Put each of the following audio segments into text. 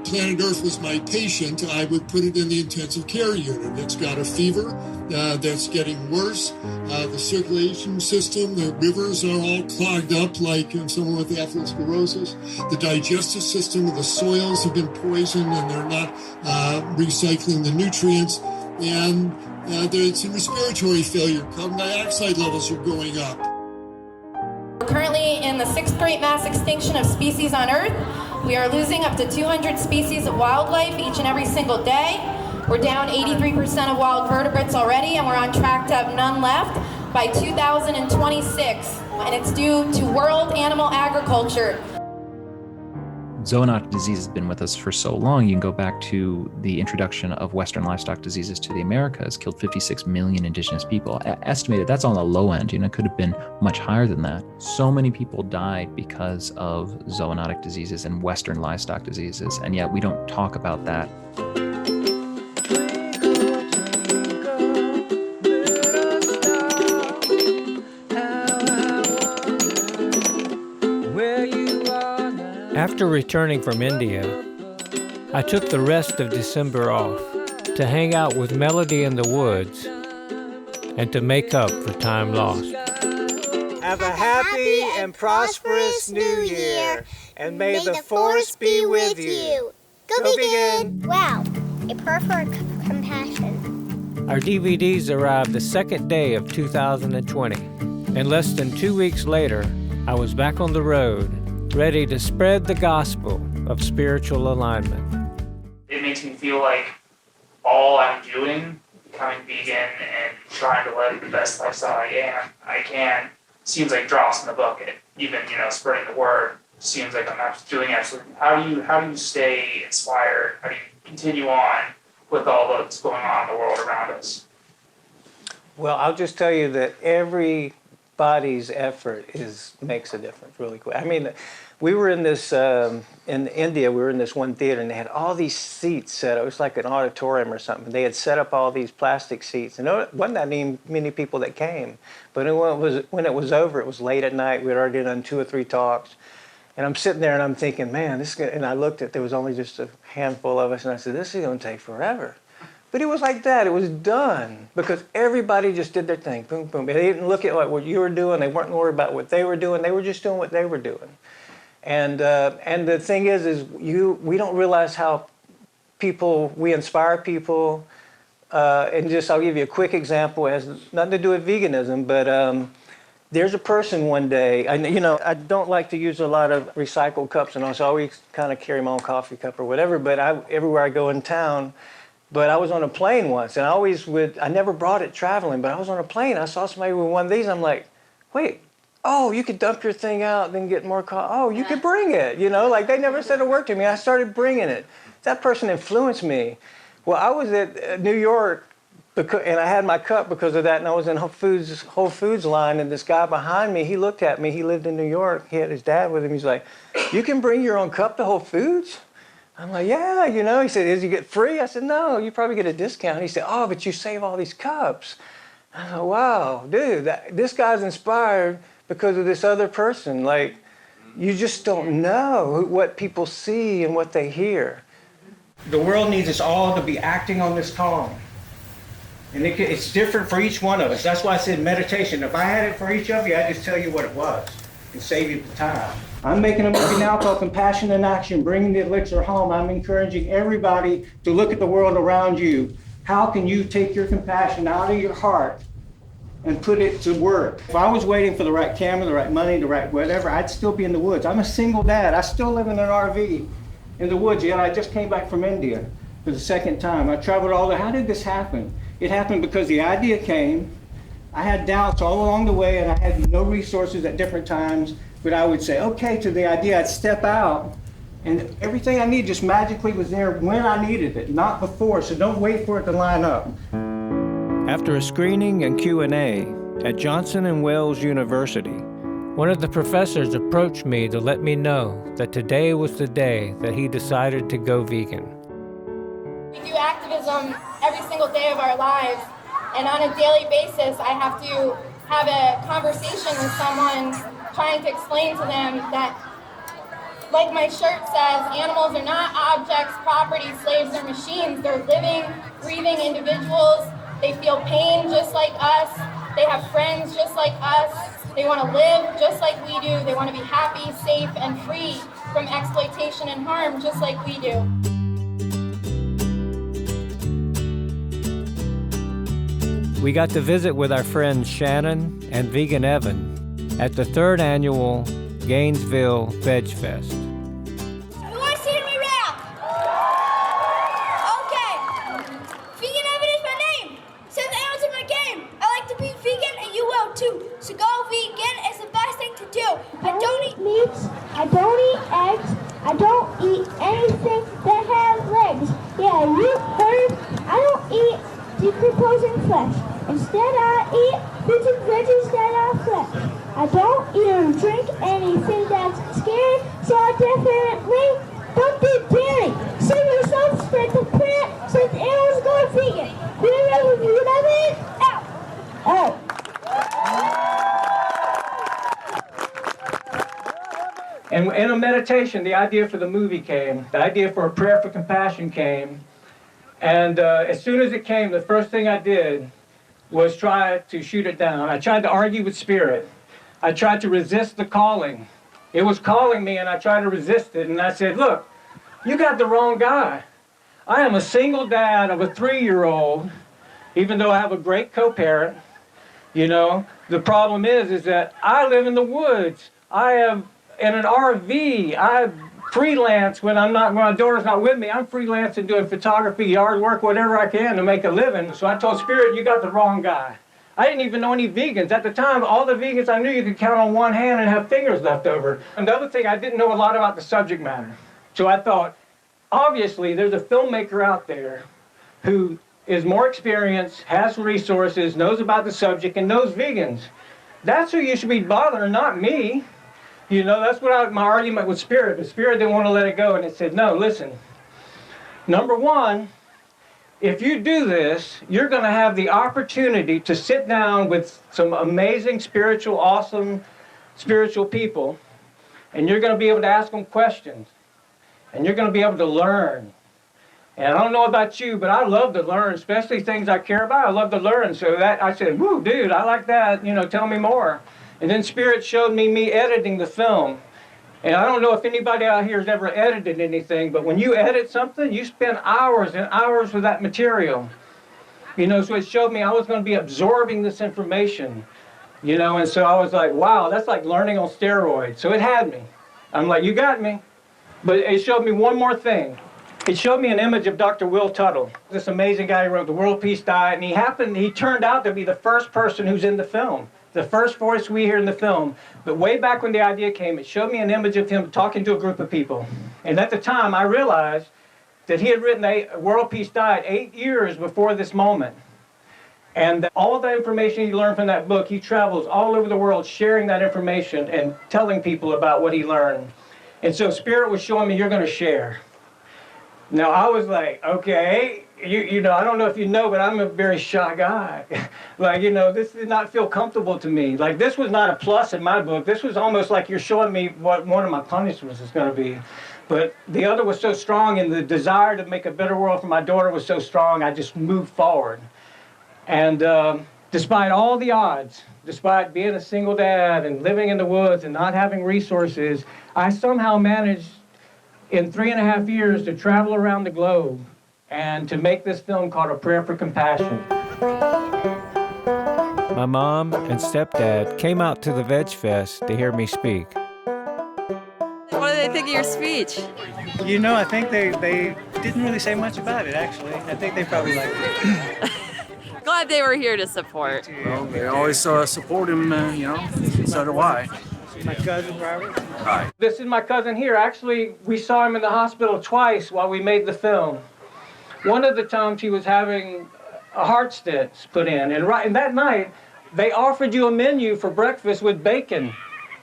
Planet Earth was my patient, I would put it in the intensive care unit. It's got a fever that's getting worse. The circulation system, the rivers are all clogged up like someone with atherosclerosis. The digestive system, the soils have been poisoned and they're not recycling the nutrients. And there's some respiratory failure. Carbon dioxide levels are going up. We're currently in the 6th great mass extinction of species on Earth. We are losing up to 200 species of wildlife each and every single day. We're down 83% of wild vertebrates already, and we're on track to have none left by 2026. And it's due to world animal agriculture. Zoonotic disease has been with us for so long. You can go back to the introduction of Western livestock diseases to the Americas, killed 56 million indigenous people. Estimated, that's on the low end, it could have been much higher than that. So many people died because of zoonotic diseases and Western livestock diseases, and yet we don't talk about that. After returning from India, I took the rest of December off to hang out with Melody in the woods and to make up for time lost. Have a happy and prosperous New Year, and may the force be with you. Go vegan! Wow, a perfect compassion. Our DVDs arrived the second day of 2020, and less than 2 weeks later, I was back on the road, ready to spread the gospel of spiritual alignment. It makes me feel like all I'm doing, becoming vegan and trying to live the best lifestyle I can, seems like drops in the bucket. Even, spreading the word seems like I'm doing absolutely. How do you stay inspired? How do you continue on with all that's going on in the world around us? Well, I'll just tell you that everybody's effort makes a difference really quick. I mean, we were in this, in India, we were in this one theater and they had all these seats set up. It was like an auditorium or something. They had set up all these plastic seats and there wasn't that many people that came. But when it was over, it was late at night. We had already done 2 or 3 talks. And I'm sitting there and I'm thinking, man, and I looked at, there was only just a handful of us and I said, this is gonna take forever. But it was like that, it was done because everybody just did their thing, boom, boom. They didn't look at what you were doing, they weren't worried about what they were doing, they were just doing what they were doing. And the thing is we don't realize how we inspire people. And just, I'll give you a quick example. It has nothing to do with veganism, but there's a person one day, I don't like to use a lot of recycled cups and so I always kind of carry my own coffee cup or whatever, but everywhere I go in town, but I was on a plane once and I never brought it traveling, but I was on a plane, I saw somebody with one of these, I'm like, wait. Oh, you could dump your thing out, then get more coffee. Oh, you could bring it, like they never said a word to me. I started bringing it. That person influenced me. Well, I was at New York, and I had my cup because of that, and I was in Whole Foods line, and this guy behind me, he looked at me. He lived in New York. He had his dad with him. He's like, you can bring your own cup to Whole Foods? I'm like, yeah, He said, does you get free? I said, no, you probably get a discount. He said, oh, but you save all these cups. I thought, wow, dude, this guy's inspired because of this other person. Like, you just don't know what people see and what they hear. The world needs us all to be acting on this calling. And it's different for each one of us. That's why I said meditation. If I had it for each of you, I'd just tell you what it was and save you the time. I'm making a movie now called Compassion in Action, Bringing the Elixir Home. I'm encouraging everybody to look at the world around you. How can you take your compassion out of your heart and put it to work? If I was waiting for the right camera, the right money, the right whatever, I'd still be in the woods. I'm a single dad. I still live in an RV in the woods, yet I just came back from India for the second time. I traveled all the, how did this happen? It happened because the idea came. I had doubts all along the way and I had no resources at different times, but I would say, okay, to the idea, I'd step out and everything I needed just magically was there when I needed it, not before, so don't wait for it to line up. After a screening and Q&A at Johnson & Wales University, one of the professors approached me to let me know that today was the day that he decided to go vegan. We do activism every single day of our lives, and on a daily basis, I have to have a conversation with someone trying to explain to them that Like my shirt says, animals are not objects, property, slaves, or machines. They're living, breathing individuals. They feel pain just like us. They have friends just like us. They want to live just like we do. They want to be happy, safe, and free from exploitation and harm just like we do. We got to visit with our friends Shannon and Vegan Evan at the 3rd annual Gainesville Vegfest. Who wants to hear me rap? Okay. Vegan Evan is my name. 7 hours in my game. I like to be vegan and you will too. So go vegan is the best thing to do. I don't eat meats. I don't eat eggs. I don't eat anything that has legs. Yeah, you heard. I don't eat decomposing flesh. Instead, I eat fruits and veggies that are fresh. I don't eat or drink anything that's scary, so I definitely don't do dairy. Save yourself, spread the plant, so the animals go vegan. Whatever you love it, out. Oh. And in a meditation, the idea for the movie came. The idea for a prayer for compassion came. And as soon as it came, the first thing I did was try to shoot it down. I tried to argue with spirit. I tried to resist the calling. It was calling me and I tried to resist it. And I said, look, you got the wrong guy. I am a single dad of a 3-year-old, even though I have a great co-parent. You know, the problem is that I live in the woods. I am in an RV. I freelance when my daughter's not with me. I'm freelancing doing photography, yard work, whatever I can to make a living. So I told Spirit, you got the wrong guy. I didn't even know any vegans. At the time, all the vegans I knew you could count on one hand and have fingers left over. Another thing, I didn't know a lot about the subject matter. So I thought, obviously, there's a filmmaker out there who is more experienced, has resources, knows about the subject, and knows vegans. That's who you should be bothering, not me. You know, that's what my argument with Spirit. But Spirit didn't want to let it go, and it said, no, listen. Number one, if you do this, you're going to have the opportunity to sit down with some amazing spiritual, awesome spiritual people, and you're going to be able to ask them questions, and you're going to be able to learn. And I don't know about you, but I love to learn, especially things I care about. I love to learn. So that I said, woo, dude, I like that. You know, tell me more. And then Spirit showed me editing the film. And I don't know if anybody out here has ever edited anything, but when you edit something, you spend hours and hours with that material. You know, so it showed me I was going to be absorbing this information. You know, and so I was like, wow, that's like learning on steroids. So it had me. I'm like, you got me. But it showed me one more thing. It showed me an image of Dr. Will Tuttle, this amazing guy who wrote the World Peace Diet, and he turned out to be the first person who's in the film. The first voice we hear in the film. But way back when the idea came, it showed me an image of him talking to a group of people. And at the time, I realized that he had written a World Peace Diet 8 years before this moment. And all the information he learned from that book, he travels all over the world sharing that information and telling people about what he learned. And so Spirit was showing me, you're going to share. Now, I was like, okay. You know, I don't know if you know, but I'm a very shy guy. Like, you know, this did not feel comfortable to me. Like, this was not a plus in my book. This was almost like you're showing me what one of my punishments is going to be. But the other was so strong, and the desire to make a better world for my daughter was so strong, I just moved forward. And despite all the odds, despite being a single dad and living in the woods and not having resources, I somehow managed in 3.5 years to travel around the globe and to make this film called A Prayer for Compassion. My mom and stepdad came out to the Vegfest to hear me speak. What do they think of your speech? You know, I think they didn't really say much about it, actually. I think they probably liked it. Glad they were here to support. Well, they always support him, you know, so do I. My cousin, Robert. Hi. This is my cousin here. Actually, we saw him in the hospital twice while we made the film. One of the times he was having a heart stent put in, and that night, they offered you a menu for breakfast with bacon.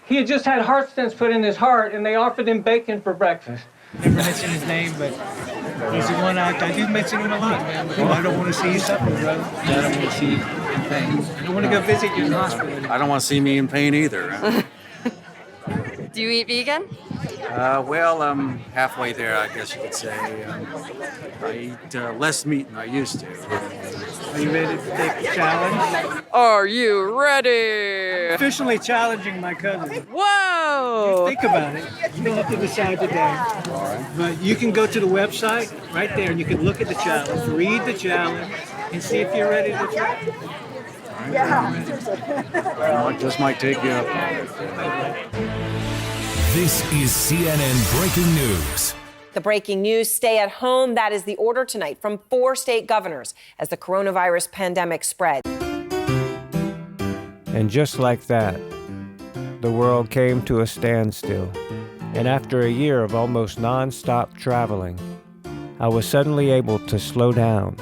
He had just had heart stents put in his heart, and they offered him bacon for breakfast. I never mention his name, but he's the one I do mention him a lot, man, because I don't want to see you suffer, brother. I don't want to see you in pain. I don't want to go visit you in the hospital. I don't want to see me in pain either. Do you eat vegan? Well, I'm halfway there, I guess you could say. I eat less meat than I used to. Are you ready to take the challenge? Are you ready? Officially challenging my cousin. Whoa! Think about it. You don't have to decide today. But you can go to the website right there and you can look at the challenge, read the challenge, and see if you're ready to try it. I just might take you up. This is CNN Breaking News. The breaking news, stay at home. That is the order tonight from 4 state governors as the coronavirus pandemic spreads. And just like that, the world came to a standstill. And after a year of almost non-stop traveling, I was suddenly able to slow down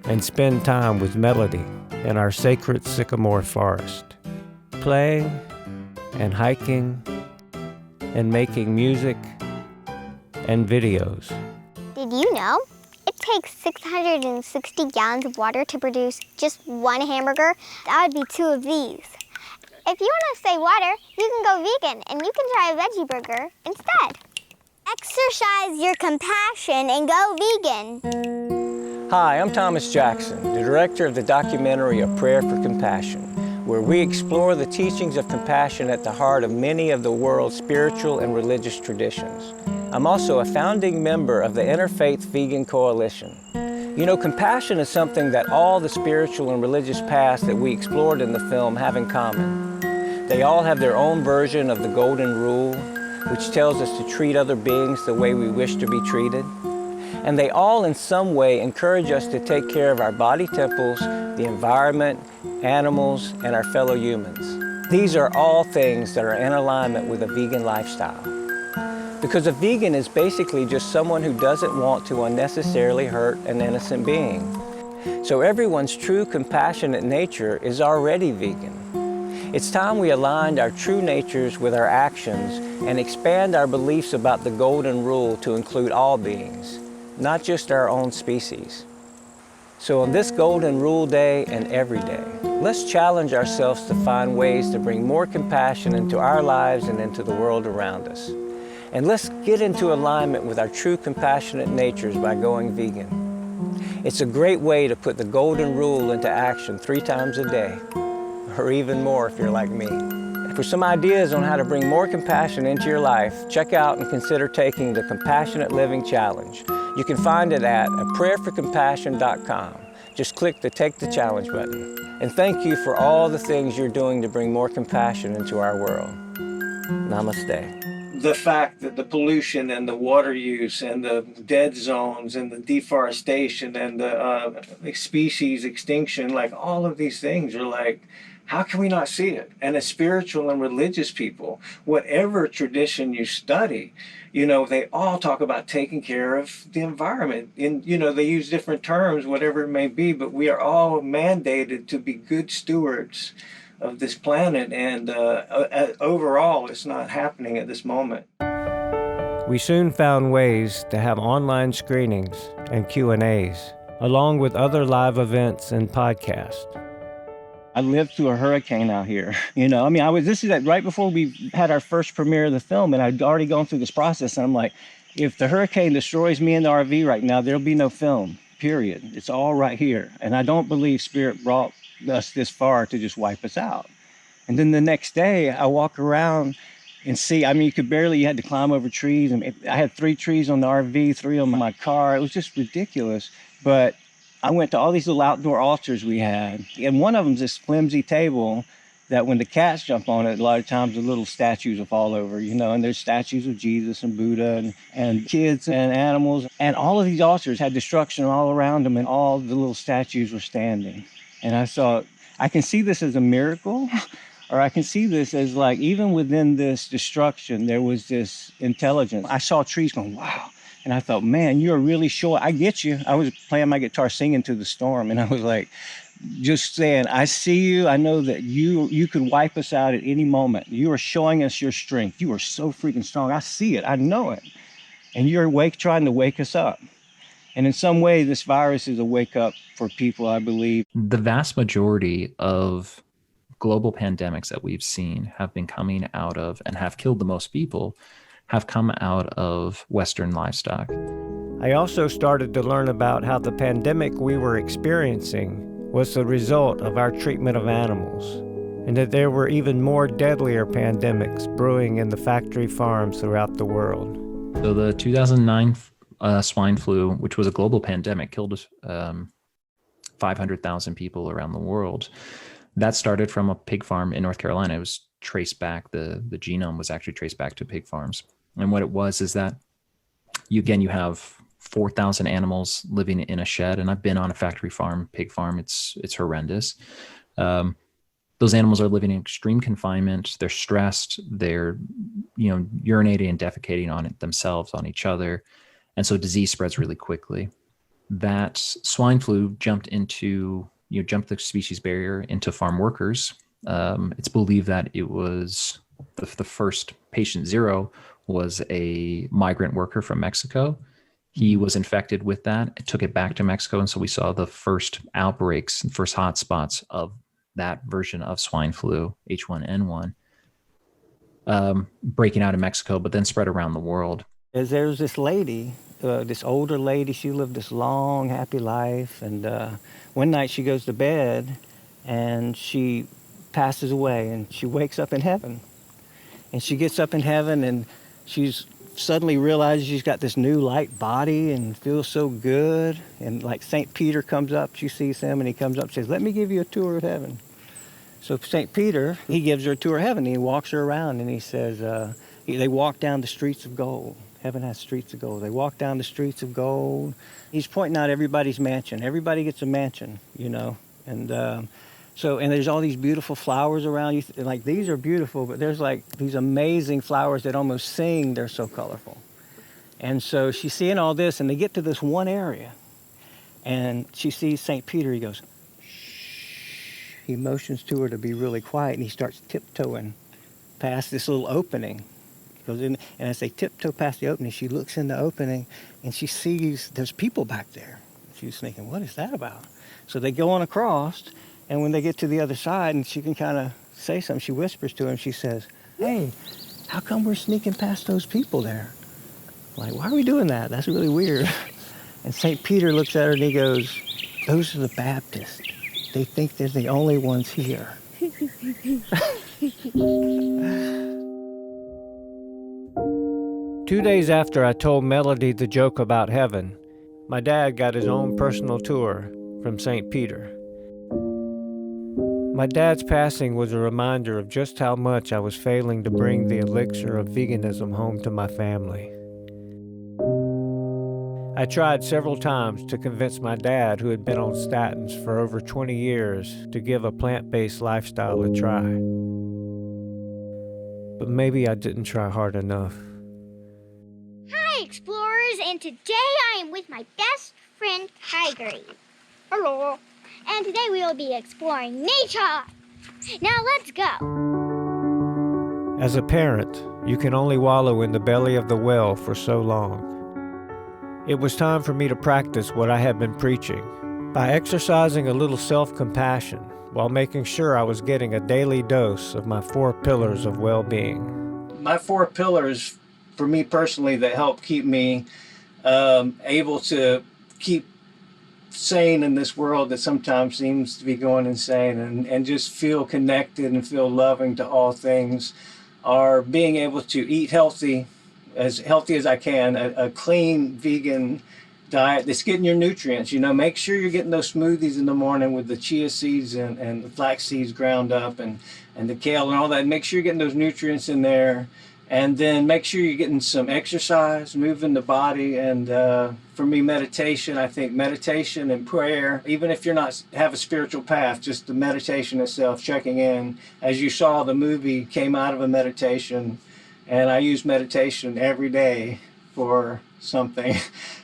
and spend time with Melody in our sacred sycamore forest, playing and hiking and making music and videos. Did you know? It takes 660 gallons of water to produce just one hamburger. That would be 2 of these. If you want to save water, you can go vegan and you can try a veggie burger instead. Exercise your compassion and go vegan. Hi, I'm Thomas Jackson, the director of the documentary A Prayer for Compassion, where we explore the teachings of compassion at the heart of many of the world's spiritual and religious traditions. I'm also a founding member of the Interfaith Vegan Coalition. You know, compassion is something that all the spiritual and religious paths that we explored in the film have in common. They all have their own version of the Golden Rule, which tells us to treat other beings the way we wish to be treated. And they all in some way encourage us to take care of our body temples, the environment, animals, and our fellow humans. These are all things that are in alignment with a vegan lifestyle. Because a vegan is basically just someone who doesn't want to unnecessarily hurt an innocent being. So everyone's true compassionate nature is already vegan. It's time we aligned our true natures with our actions and expand our beliefs about the Golden Rule to include all beings, not just our own species. So on this Golden Rule Day and every day, let's challenge ourselves to find ways to bring more compassion into our lives and into the world around us. And let's get into alignment with our true compassionate natures by going vegan. It's a great way to put the Golden Rule into action 3 times a day, or even more if you're like me. For some ideas on how to bring more compassion into your life, check out and consider taking the Compassionate Living Challenge. You can find it at aprayerforcompassion.com. Just click the Take the Challenge button. And thank you for all the things you're doing to bring more compassion into our world. Namaste. The fact that the pollution and the water use and the dead zones and the deforestation and the species extinction, like all of these things are like, how can we not see it? And as spiritual and religious people, whatever tradition you study, you know, they all talk about taking care of the environment. And, you know, they use different terms, whatever it may be, but we are all mandated to be good stewards of this planet, and overall it's not happening at this moment. We soon found ways to have online screenings and Q&As, along with other live events and podcasts. I lived through a hurricane out here. You know, I mean, this is right before we had our first premiere of the film, and I'd already gone through this process, and I'm like, if the hurricane destroys me in the RV right now, there'll be no film, period. It's all right here. And I don't believe Spirit brought us this far to just wipe us out. And then the next day I walk around and see, I mean, you had to climb over trees, and I had 3 trees on the RV, 3 on my car. It was just ridiculous. But I went to all these little outdoor altars we had, and one of them's this flimsy table that when the cats jump on it, a lot of times the little statues will fall over, you know, and there's statues of Jesus and Buddha and kids and animals. And all of these altars had destruction all around them, and all the little statues were standing. And I thought, I can see this as a miracle, or I can see this as like, even within this destruction, there was this intelligence. I saw trees going, wow. And I thought, man, you're really sure. I get you. I was playing my guitar, singing to the storm. And I was like, just saying, I see you. I know that you could wipe us out at any moment. You are showing us your strength. You are so freaking strong. I see it. I know it. And you're trying to wake us up. And in some way, this virus is a wake up for people, I believe. The vast majority of global pandemics that we've seen have been coming out of and have killed the most people have come out of Western livestock. I also started to learn about how the pandemic we were experiencing was the result of our treatment of animals, and that there were even more deadlier pandemics brewing in the factory farms throughout the world. So the 2009 swine flu, which was a global pandemic, killed 500,000 people around the world. That started from a pig farm in North Carolina. It was traced back, the genome was actually traced back to pig farms. And what it was is that you have 4,000 animals living in a shed. And I've been on a factory farm, pig farm. It's horrendous. Those animals are living in extreme confinement. They're stressed. They're, urinating and defecating on it themselves, on each other. And so disease spreads really quickly. That swine flu jumped the species barrier into farm workers. It's believed that it was the first patient zero was a migrant worker from Mexico. He was infected with that, took it back to Mexico. And so we saw the first outbreaks and first hotspots of that version of swine flu, H1N1, breaking out in Mexico, but then spread around the world. There's this lady, this older lady, she lived this long, happy life. And one night she goes to bed and she passes away and she wakes up in heaven. And she gets up in heaven and she's suddenly realizes she's got this new light body and feels so good. And like St. Peter comes up, she sees him and he comes up and says, "Let me give you a tour of heaven." So St. Peter, he gives her a tour of heaven. He walks her around and he says, they walk down the streets of gold. Heaven has streets of gold. They walk down the streets of gold. He's pointing out everybody's mansion. Everybody gets a mansion, And and there's all these beautiful flowers around you. Like, these are beautiful, but there's like these amazing flowers that almost sing. They're so colorful. And so she's seeing all this, and they get to this one area, and she sees St. Peter. He goes, shh. He motions to her to be really quiet, and he starts tiptoeing past this little opening. Goes in, and as they tiptoe past the opening, she looks in the opening, and she sees there's people back there. She's thinking, what is that about? So they go on across, and when they get to the other side, and she can kind of say something, she whispers to him. She says, "Hey, how come we're sneaking past those people there? Like, why are we doing that? That's really weird." And St. Peter looks at her, and he goes, "Those are the Baptists. They think they're the only ones here." 2 days after I told Melody the joke about heaven, my dad got his own personal tour from St. Peter. My dad's passing was a reminder of just how much I was failing to bring the elixir of veganism home to my family. I tried several times to convince my dad, who had been on statins for over 20 years, to give a plant-based lifestyle a try. But maybe I didn't try hard enough. Hi, explorers, and today I am with my best friend, Tigre. Hello. And today we will be exploring nature. Now let's go. As a parent, you can only wallow in the belly of the whale for so long. It was time for me to practice what I had been preaching by exercising a little self-compassion while making sure I was getting a daily dose of my 4 pillars of well-being. My 4 pillars, for me personally, that help keep me able to keep sane in this world that sometimes seems to be going insane, and just feel connected and feel loving to all things, are being able to eat healthy as I can, a clean vegan diet that's getting your nutrients. Make sure you're getting those smoothies in the morning with the chia seeds and the flax seeds ground up and the kale and all that. Make sure you're getting those nutrients in there. And then make sure you're getting some exercise, moving the body. And for me, meditation, I think meditation and prayer, even if you're not have a spiritual path, just the meditation itself, checking in. As you saw, the movie came out of a meditation, and I use meditation every day for something.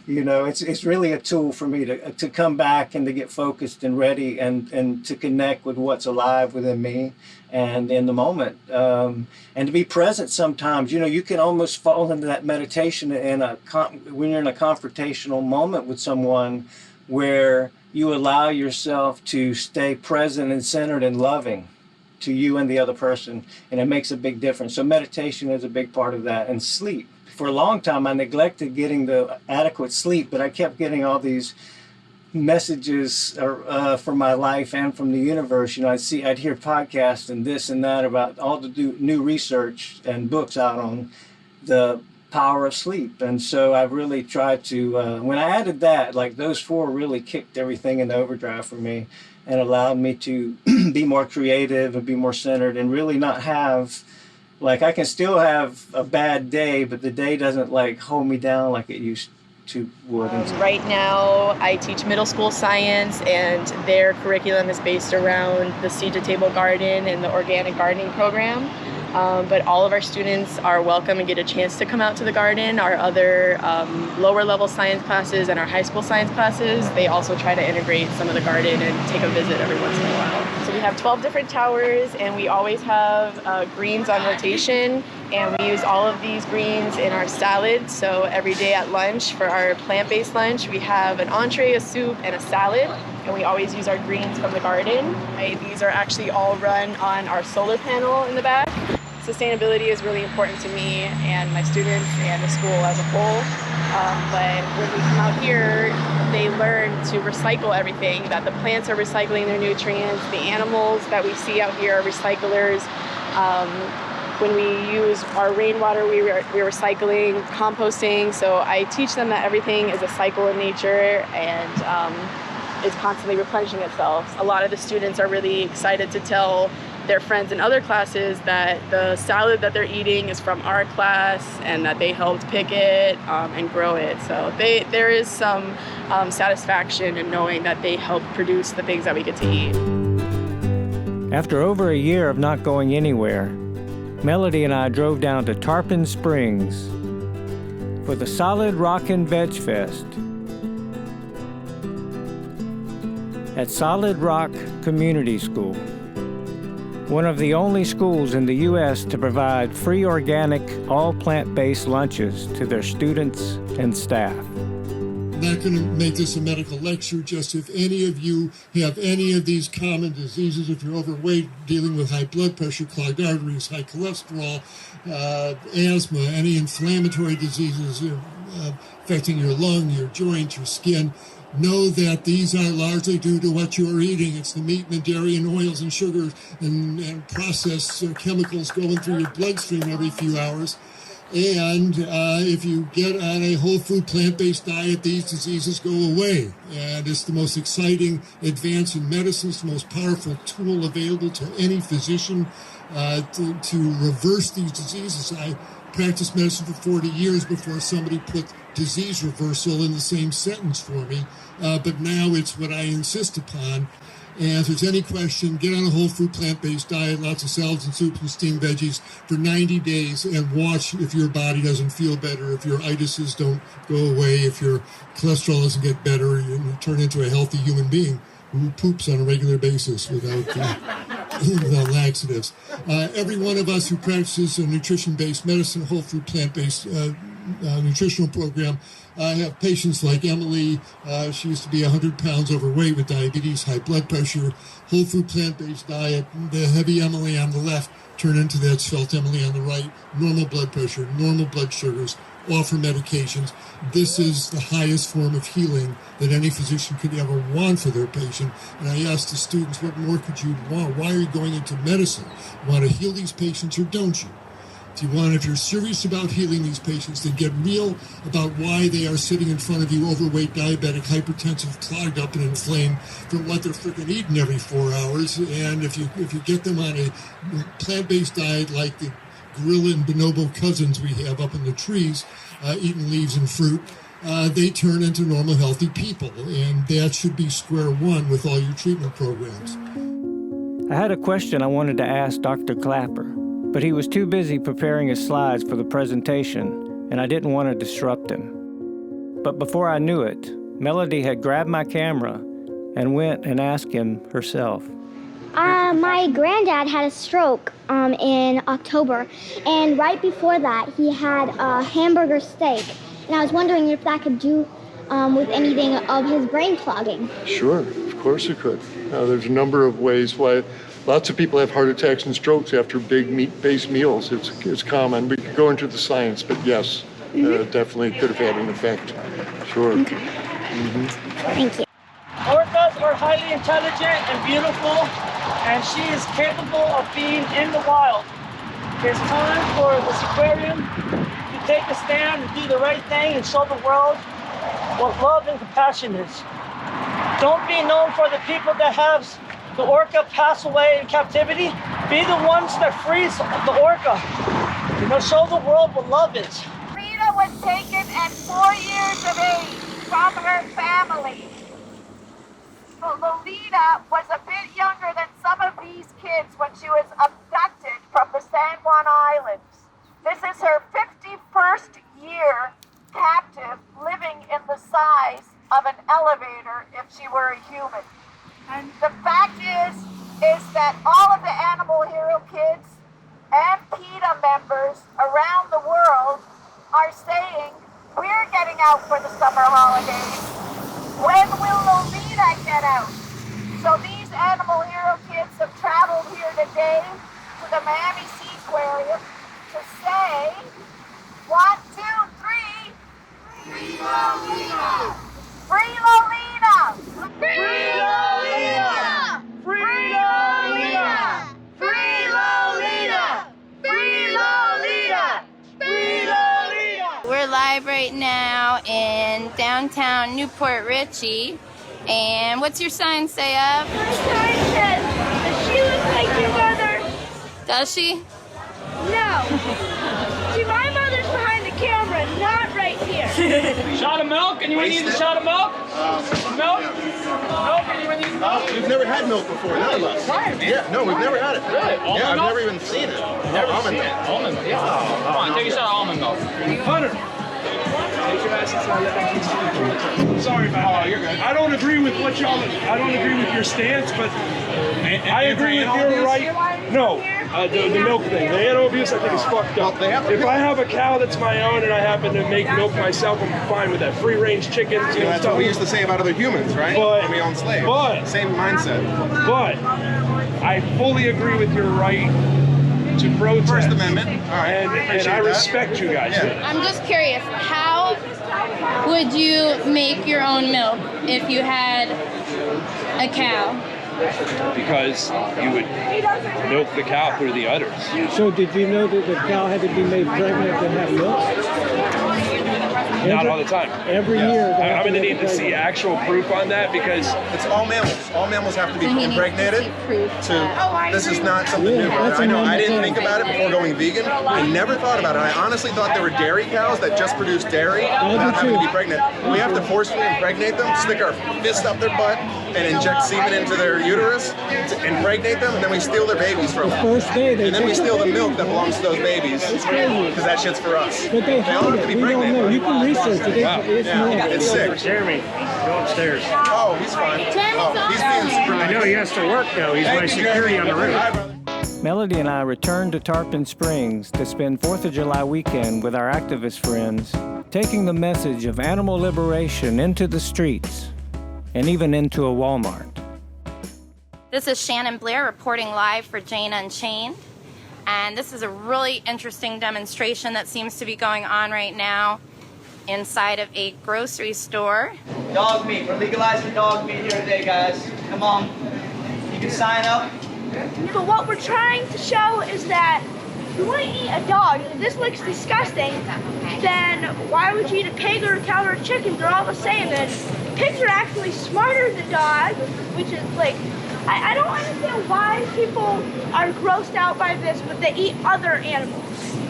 It's really a tool for me to come back and to get focused and ready and to connect with what's alive within me and in the moment, and to be present sometimes. You can almost fall into that meditation when you're in a confrontational moment with someone, where you allow yourself to stay present and centered and loving to you and the other person, and it makes a big difference. So meditation is a big part of that, and sleep. for a long time, I neglected getting the adequate sleep, but I kept getting all these messages from my life and from the universe. You know, I'd hear podcasts and this and that about all the new research and books out on the power of sleep. And so I've really tried to, when I added that, like those 4 really kicked everything into overdrive for me and allowed me to be more creative and be more centered and really not have, like, I can still have a bad day, but the day doesn't like hold me down like it used to would. Right now, I teach middle school science, and their curriculum is based around the Seed to Table Garden and the organic gardening program. But all of our students are welcome and get a chance to come out to the garden. Our other lower level science classes and our high school science classes, they also try to integrate some of the garden and take a visit every once in a while. So we have 12 different towers, and we always have greens on rotation, and we use all of these greens in our salad. So every day at lunch, for our plant-based lunch, we have an entree, a soup, and a salad, and we always use our greens from the garden. These are actually all run on our solar panel in the back. Sustainability is really important to me and my students and the school as a whole. But when we come out here, they learn to recycle everything, that the plants are recycling their nutrients, the animals that we see out here are recyclers. When we use our rainwater, we're recycling, composting. So I teach them that everything is a cycle in nature and is constantly replenishing itself. A lot of the students are really excited to tell their friends in other classes that the salad that they're eating is from our class and that they helped pick it and grow it. So there is some satisfaction in knowing that they helped produce the things that we get to eat. After over a year of not going anywhere, Melody and I drove down to Tarpon Springs for the Solid Rock Vegfest at Solid Rock Community School, one of the only schools in the U.S. to provide free organic, all plant-based lunches to their students and staff. I'm not going to make this a medical lecture, just if any of you have any of these common diseases, if you're overweight, dealing with high blood pressure, clogged arteries, high cholesterol, asthma, any inflammatory diseases affecting your lung, your joints, your skin, know that these are largely due to what you're eating. It's the meat and the dairy and oils and sugars and processed chemicals going through your bloodstream every few hours. And if you get on a whole food plant-based diet, these diseases go away. And it's the most exciting advance in medicine. It's the most powerful tool available to any physician to reverse these diseases. I practiced medicine for 40 years before somebody put disease reversal in the same sentence for me. But now it's what I insist upon. And if there's any question, get on a whole food plant-based diet, lots of salads and soups and steamed veggies for 90 days and watch if your body doesn't feel better, if your itises don't go away, if your cholesterol doesn't get better, and you turn into a healthy human being who poops on a regular basis without laxatives. Every one of us who practices a nutrition-based medicine, whole food plant-based nutritional program, I have patients like Emily. She used to be 100 pounds overweight with diabetes, high blood pressure, whole food plant-based diet. The heavy Emily on the left turned into that svelte Emily on the right. Normal blood pressure, normal blood sugars, off her medications. This is the highest form of healing that any physician could ever want for their patient. And I asked the students, what more could you want? Why are you going into medicine? Want to heal these patients or don't you? If you're serious about healing these patients, then get real about why they are sitting in front of you, overweight, diabetic, hypertensive, clogged up and inflamed from what they're freaking eating every 4 hours. And if you get them on a plant-based diet like the gorilla and bonobo cousins we have up in the trees, eating leaves and fruit, they turn into normal, healthy people. And that should be square one with all your treatment programs. I had a question I wanted to ask Dr. Klaper, but he was too busy preparing his slides for the presentation, and I didn't want to disrupt him. But before I knew it, Melody had grabbed my camera and went and asked him herself. My granddad had a stroke in October, and right before that, he had a hamburger steak. And I was wondering if that could do with anything of his brain clogging. Sure, of course it could. There's a number of ways why lots of people have heart attacks and strokes after big meat-based meals. It's common. We could go into the science, but yes, definitely could have had an effect. Sure. Okay. Thank you. Orcas are highly intelligent and beautiful, and she is capable of being in the wild. It's time for this aquarium to take a stand and do the right thing and show the world what love and compassion is. Don't be known for the people that have the orca pass away in captivity. Be the ones that frees the orca. Show the world what love is. Rita was taken at 4 years of age from her family. Lolita was a bit younger than some of these kids when she was abducted from the San Juan Islands. This is her 51st year captive, living in the size of an elevator if she were a human. And the fact is that all of the Animal Hero kids and PETA members around the world are saying, we're getting out for the summer holidays. When will Lolita get out? So these Animal Hero kids have traveled here today to the Miami Sea Aquarium to say, 1, 2, 3, Free Lolita! Free Lolita! Free Lolita! Free Lolita! Free Lolita! Free Lolita! Free Lolita! We're live right now in downtown Newport Richey. And what's your sign say up? My sign says that she looks like your mother. Does she? No. See, my mother's behind the camera, not right here. Shot of milk? Anyone need a shot of milk? Milk? Milk? Anyone need milk? We've never had milk before, none of us. Yeah, no, we've never had it. Really? Yeah, I've never even seen it. Never Almond seen it. milk. Almond milk. Yeah. Come on, take a shot of almond milk. Hunter. Sorry about that. You're good. I don't agree with what y'all. I don't agree with your stance, but I agree with your right. No, the milk thing, the animal abuse, I think is fucked up. If I have a cow that's my own and I happen to make milk myself, I'm fine with that. Free range chickens. That's what we used to say about other humans, right? But when we own slaves. But same mindset. But I fully agree with your right to protest. First Amendment. All right. And I respect you guys. Yeah. I'm just curious, how would you make your own milk if you had a cow? Because you would milk the cow through the udders. So did you know that the cow had to be made pregnant to have milk? Not all the time. Every year. I'm going to need to see actual proof on that because it's all mammals. All mammals have to be impregnated. This is not something new. I know. I didn't think about it before going vegan. I never thought about it. I honestly thought there were dairy cows that just produce dairy without having to be pregnant. We have to forcefully impregnate them, stick our fist up their butt, and inject semen into their uterus to impregnate them, and then we steal their babies from them. And then we steal the milk that belongs to those babies because that shit's for us. But they all have to be pregnated. You can research it. It's sick. Jeremy, go upstairs. Oh, he's fine. Oh, he's being super nice. I know he has to work though. He's my security on the roof. Melody and I returned to Tarpon Springs to spend 4th of July weekend with our activist friends, taking the message of animal liberation into the streets and even into a Walmart. This is Shannon Blair reporting live for Jane Unchained. And this is a really interesting demonstration that seems to be going on right now inside of a grocery store. Dog meat. We're legalizing dog meat here today, guys. Come on. You can sign up. But what we're trying to show is that if you want to eat a dog, and if this looks disgusting, then why would you eat a pig or a cow or a chicken? They're all the same. And pigs are actually smarter than dogs, which is like, I don't understand why people are grossed out by this, but they eat other animals.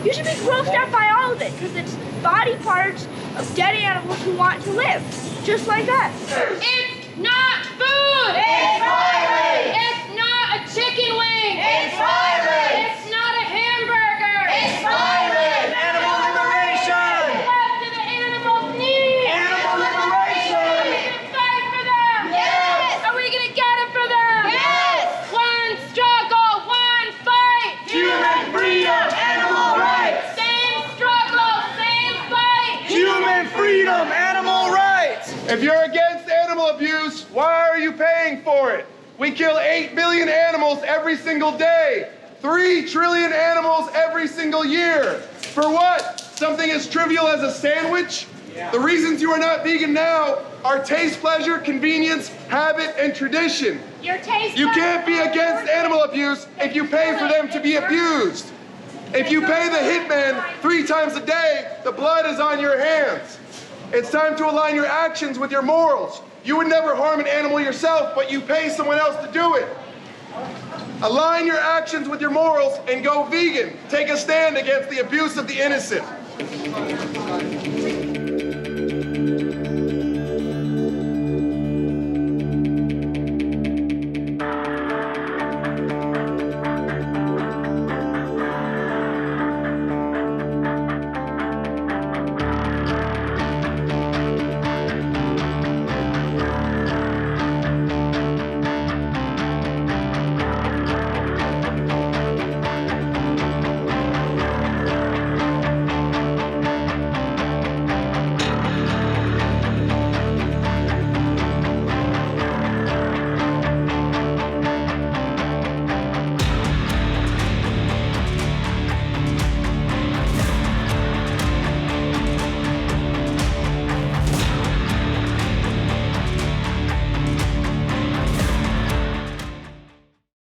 You should be grossed out by all of it, because it's body parts of dead animals who want to live, just like us. It's not food! It's violence! It's not a chicken wing! It's violence! It's not a hamburger! It's violence! Animal liberation! What do the animals need? Animal liberation! Are we gonna fight for them? Yes! Are we gonna get it for them? Yes! One struggle, one fight! Human freedom, animal rights! Same struggle, same fight! Human freedom, animal rights! If you're against animal abuse, why are you paying for it? We kill 8 billion animals every single day. 3 trillion animals every single year. For what? something as trivial as a sandwich. The reasons you are not vegan now are taste, pleasure, convenience, habit, and tradition. You can't be against animal abuse if you pay for them to be abused. If you pay the hitman 3 times a day, the blood is on your hands. It's time to align your actions with your morals. You would never harm an animal yourself, but you pay someone else to do it. Align your actions with your morals and go vegan. Take a stand against the abuse of the innocent.